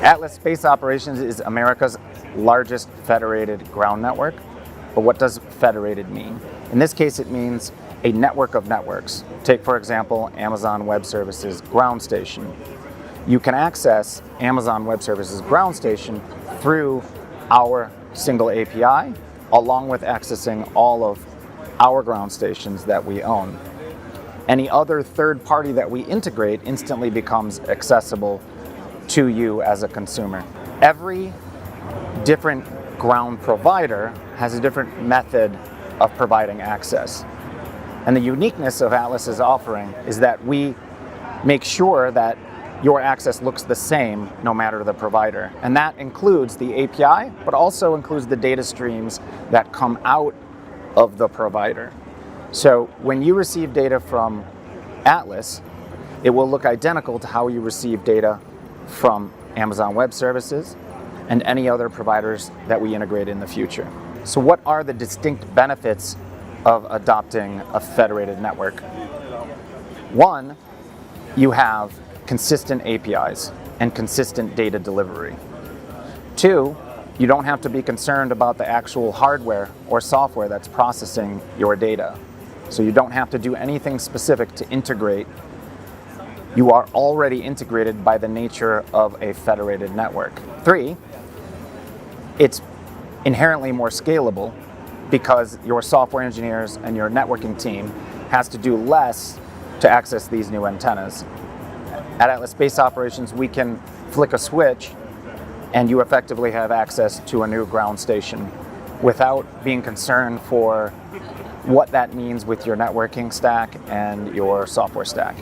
Atlas Space Operations is America's largest federated ground network. But what does federated mean? In this case, it means a network of networks. Take, for example, Amazon Web Services ground station. You can access Amazon Web Services ground station through our single API, along with accessing all of our ground stations that we own. Any other third party that we integrate instantly becomes accessible to you as a consumer. Every different ground provider has a different method of providing access. And the uniqueness of Atlas's offering is that we make sure that your access looks the same no matter the provider. And that includes the API, but also includes the data streams that come out of the provider. So when you receive data from Atlas, it will look identical to how you receive data from Amazon Web Services and any other providers that we integrate in the future. So what are the distinct benefits of adopting a federated network? One, you have consistent APIs and consistent data delivery. Two, you don't have to be concerned about the actual hardware or software that's processing your data. So you don't have to do anything specific to integrate. You are already integrated by the nature of a federated network. Three, it's inherently more scalable because your software engineers and your networking team has to do less to access these new antennas. At Atlas Space Operations, we can flick a switch and you effectively have access to a new ground station without being concerned for what that means with your networking stack and your software stack.